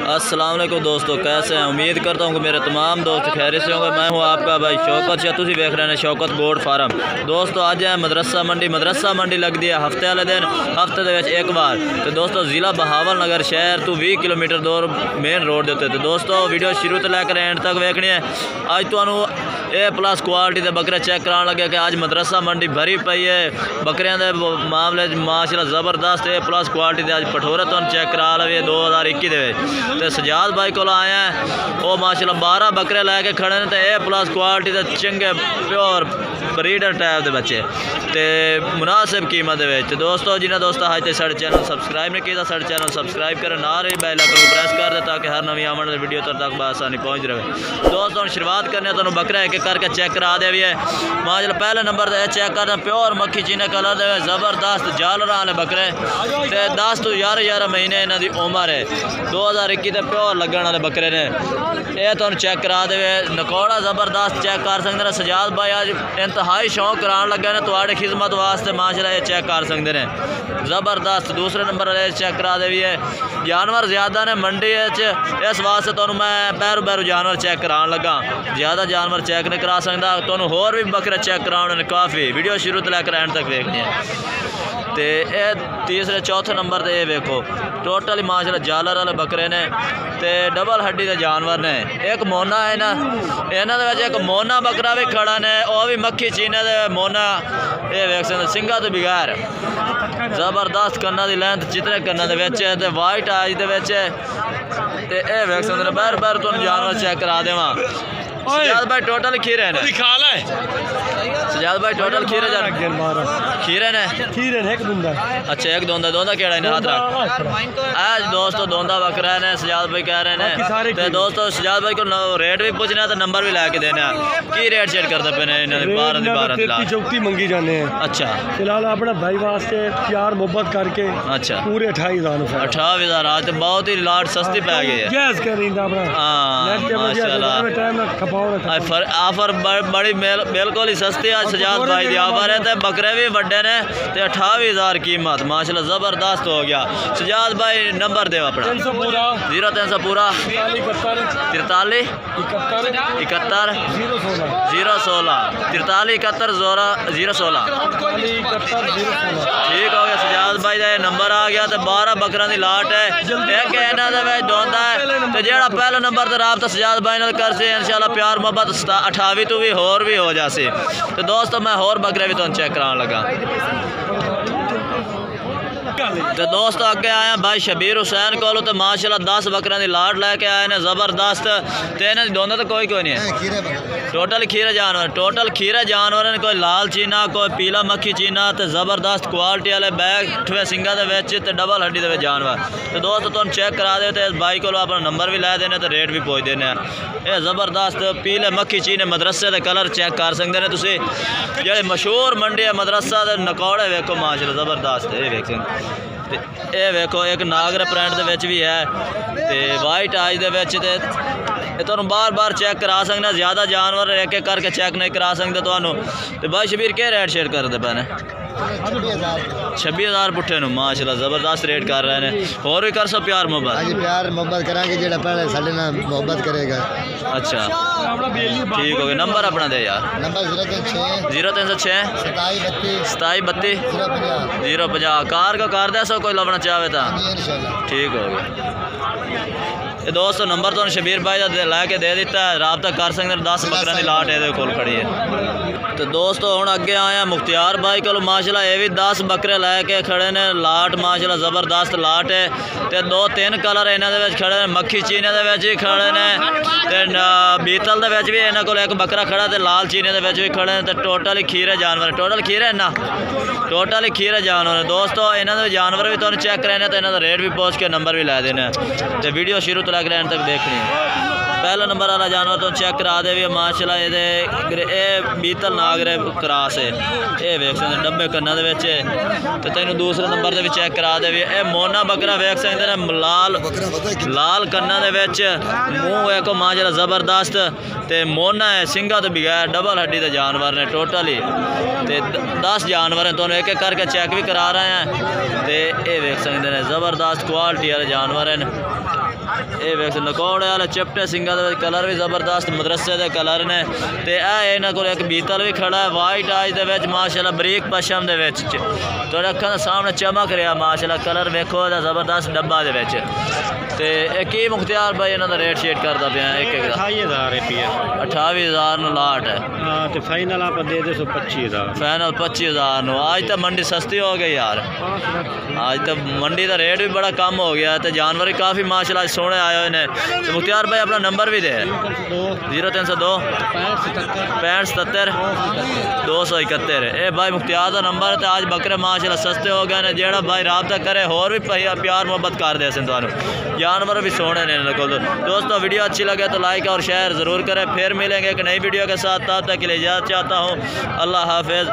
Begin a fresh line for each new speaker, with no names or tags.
अस्सलाम वालेकुम दोस्तों, कैसे हैं? उम्मीद करता हूँ कि मेरे तमाम दोस्त खैरियत से होंगे। मैं हूँ आपका भाई शौकत शाह, तुसी देख रहे हैं शौकत गोट फार्म। दोस्तों आज है मदरसा मंडी लगती है हफ्ते वाले दिन, हफ्ते के एक बार। तो दोस्तों ज़िला बहावल नगर शहर तो 20 किलोमीटर दूर मेन रोड के उत्ते। तो दोस्तों वीडियो शुरू तो लैकर एंड तक वेखनी है। अज तुहानू A+ क्वालिटी के बकरे चेक कराने लगे कि अज मदरसा मंडी भरी पई है बकरियां के मामले माशाल्लाह ज़बरदस्त A+ क्वालिटी के अज पठोरे तुहानू चेक करा लगे 2021 तो सजाद भाई को आया है वो माशाल्लाह 12 बकरे लैके खड़े ने। तो A+ क्वालिटी के चंगे प्योर ब्रीडर टाइप के बच्चे तो मुनासिब कीमत के। दोस्तों जिन्हें दोस्तों अज तक साढ़े चैनल सबसक्राइब नहीं किया, साढ़े चैनल सबसक्राइब करें, ना रही बेल आइकन को प्रेस कर दे ताकि हर नवी आने वाली वीडियो तक बआसानी पहुँच रहे। दोस्तों शुरुआत करने तो बकरा एक एक करके चेक करा दे भी है माशाल्लाह। पहले नंबर पर चेक करना प्योर मक्खी चीने कलर दे ज़बरदस्त जालर वाले बकरे ते 10 तो 11 महीने इन्हों की उम्र है। 2021 के प्योर लगन वाले बकरे ने ये तुम चेक करा दे। नकौड़ा ज़बरदस्त चेक कर सकते हैं। सजाद भाई अज इंतहाई शौक कराने लगे ने थोड़ी खिदमत वास्ते माशाल्लाह ये चेक कर सकते हैं ज़बरदस्त। दूसरे नंबर वाले चेक करा दे भी है। जानवर ज़्यादा ने मंडी इस वास्ते तुहानू मैं पैरू जानवर चेक कराने लगा, ज़्यादा जानवर चेक नहीं करा सकता। तुहानू होर भी बकरे चेक कराने काफ़ी वीडियो शुरू तो लैकर एंड तक देखनी है। तो ये तीसरे चौथे नंबर पर ये वेखो टोटल माशाल्लाह जालर वाले बकरे ने ते डबल हड्डी के जानवर ने। एक मोना है ना, इन्होंने एक मोना बकरा भी खड़ा ने, वह भी मक्खी चीने दे मोना ये वेख सकते सिंगा तो बगैर ज़बरदस्त कन्ना की लेंथ चित्रे कन्ना के वाइट आइज के ये वेख सकते बार तुम जानवर चेक करा देव। सजाद भाई टोटल खीरे ने सजाद भाई टोटल खीरे ने एक दूंदा। अच्छा एक दोंदा केड़ा ने हाथ रख आज दोस्तों दोंदा बकरा ने सजाद भाई कह रहे हैं। तो दोस्तों सजाद भाई को रेट भी पूछना तो नंबर भी लैके देना की रेट शेट करते पे ने 12
मंगी जाने हैं।
अच्छा
फिलहाल अपना भाई वास्ते प्यार मोहब्बत करके
अच्छा
पूरे 28,000
आज तो बहुत ही लाट सस्ती पै गई है। ऑफर बड़ी बिल्कुल ही सस्ती आज सजाद भाई की ऑफर है। तो बकरे भी बड़े ने तो 28,000 कीमत माशाल्लाह ज़बरदस्त हो गया। सजाद भाई नंबर दे अपना 0300 पूरा 43 71 016 43 71 016 ठीक हो गया। सजाद भाई का नंबर आ गया। तो 12 बकरा की लाट है एक इन्होंने दोंदा है। तो जो पहले नंबर पर राबता सजाद भाई कर से इंशाल्लाह प्यार मोहब्बत 28 तो भी होर भी हो जासे। तो दोस्तों मैं होर बकरे भी तुम चेक कराने लगा। तो दोस्तों अगे आया भाई शबीर हुसैन को तो माशाल्लाह 10 बकरियां की लाट लैके आए ने ज़बरदस्त। तो इन्हें दोनों तो कोई नहीं है टोटल खीरे जानवर ने, कोई लाल चीना कोई पीला मक्खी चीना तो ज़बरदस्त क्वालिटी वाले बैग सिंगा के डबल हड्डी के जानवर। तो दोस्तों तुम चेक करा दे तो इस भाई को अपना नंबर भी लै देने तो रेट भी पूछ देने। ये ज़बरदस्त पीले मक्खी चीने मदरसे के कलर चेक कर सकते हैं तुसी। जो मशहूर मंडी है मदरसा के नकौड़े वेखो माशाल्लाह ज़बरदस्त ये वेख सकते। ये वेखो एक नागर प्रिंट के भी है तो वाइट आइज के तुम बार चेक करा सकते। ज़्यादा जानवर एक एक करके चेक नहीं करा सकते तुहानू। तो भाई शबीर क्या रेट शेट करते पे ने 26,000 पुट्ठे नु माशाल्लाह ज़बरदस्त रेट कर रहे हैं। और भी कर सो प्यार मोहब्बत
करांगे जेड़ा पहले साडे नाल मोहब्बत करेगा।
अच्छा ठीक हो गया। नंबर अपना दे यार।
नंबर
0306 27 32 050 कार को कर दे सो कोई लभना चाहे तो ठीक हो गया। दोस्तों नंबर तो शबीर भाई का लैके दे दिता है, राबता कर सकते 10 बकरियां की लाट ये कोल खड़ी है। तो दोस्तों हुण अगे आया मुख्तियार भाई को माशाल्लाह ये भी 10 बकरे लैके खड़े ने। लाट माशाल्लाह ज़बरदस्त लाट है। तो 2-3 कलर इन्होंने खड़े ने, मक्खी चीने भी खड़े ने तो बीतल भी इन्होंने को एक बकरा खड़ा तो लाल चीने भी खड़े ने। तो टोटल ही खीरे जानवर टोटल ही खीरे जानवर। दोस्तों इन्होंने जानवर भी तुम चेक कराने तो इन्होंने रेट भी पूछ के नंबर भी लै देने। तो वीडियो शुरू तो लग एंड तक देखनी है। पहला नंबर वाला जानवर तो चेक करा दे भी माशाल्लाह ये बीतल नागरे क्रॉस है ये वेख सकते डब्बे कन्ना दे विच। तो तेन दूसरे नंबर से भी चेक करा दे भी ये मोना बकरा वेख सकते हैं लाल कन्ना दे विच मूँह एक माशाल्लाह ज़बरदस्त। तो मोना है सिंगा तो बगैर डबल हड्डी के जानवर ने टोटल ही। तो 10 जानवर हैं तो एक एक करके चेक भी करा रहे हैं। तो ये वेख सकते हैं ज़बरदस्त क्वालिटी वाले जानवर हैं। ये वेख नकोड़े वाले चिपटे सिंगा दे कलर भी जबरदस्त मदरसे दे कलर ने ते ए इन्हां कोल एक बीतल भी खड़ा है वाइट आइज दे विच माशाल्लाह बरीक पशम दे विच थोड़े अखां दे सामने चमक रहा माशाल्लाह कलर वेखो दा जबरदस्त डब्बा दे विच ते एक ही मुख्तियार भाई इन्हां दा रेट शेट करदा पिया एक
28,000 रुपये
28,000 नु लाट है।
हाँ तो फाइनल आप दे दे 25,000
फाइनल 25,000 नु आज तो मंडी सस्ती हो गई यार आज तो मंडी का रेट भी बड़ा कम हो गया तो जानवर भी काफ़ी माशाल्लाह सोने आए हुए ने तो मुख्तियार भाई अपना नंबर भी दे 0302 65 77 271 ये भाई मुख्तियार का नंबर है तो आज बकरे माशाल्लाह सस्ते हो गए ने जेड़ा भाई राबता करे होर भी प्यार मोहब्बत कर दे तुहानू जानवर भी सोने ने इन्होंने को। दोस्तों वीडियो अच्छी लगे तो लाइक और शेयर ज़रूर करें। फिर मिलेंगे एक नई वीडियो के साथ, तब तक के लिए इजाज़त चाहता हूँ। अल्लाह हाफिज़।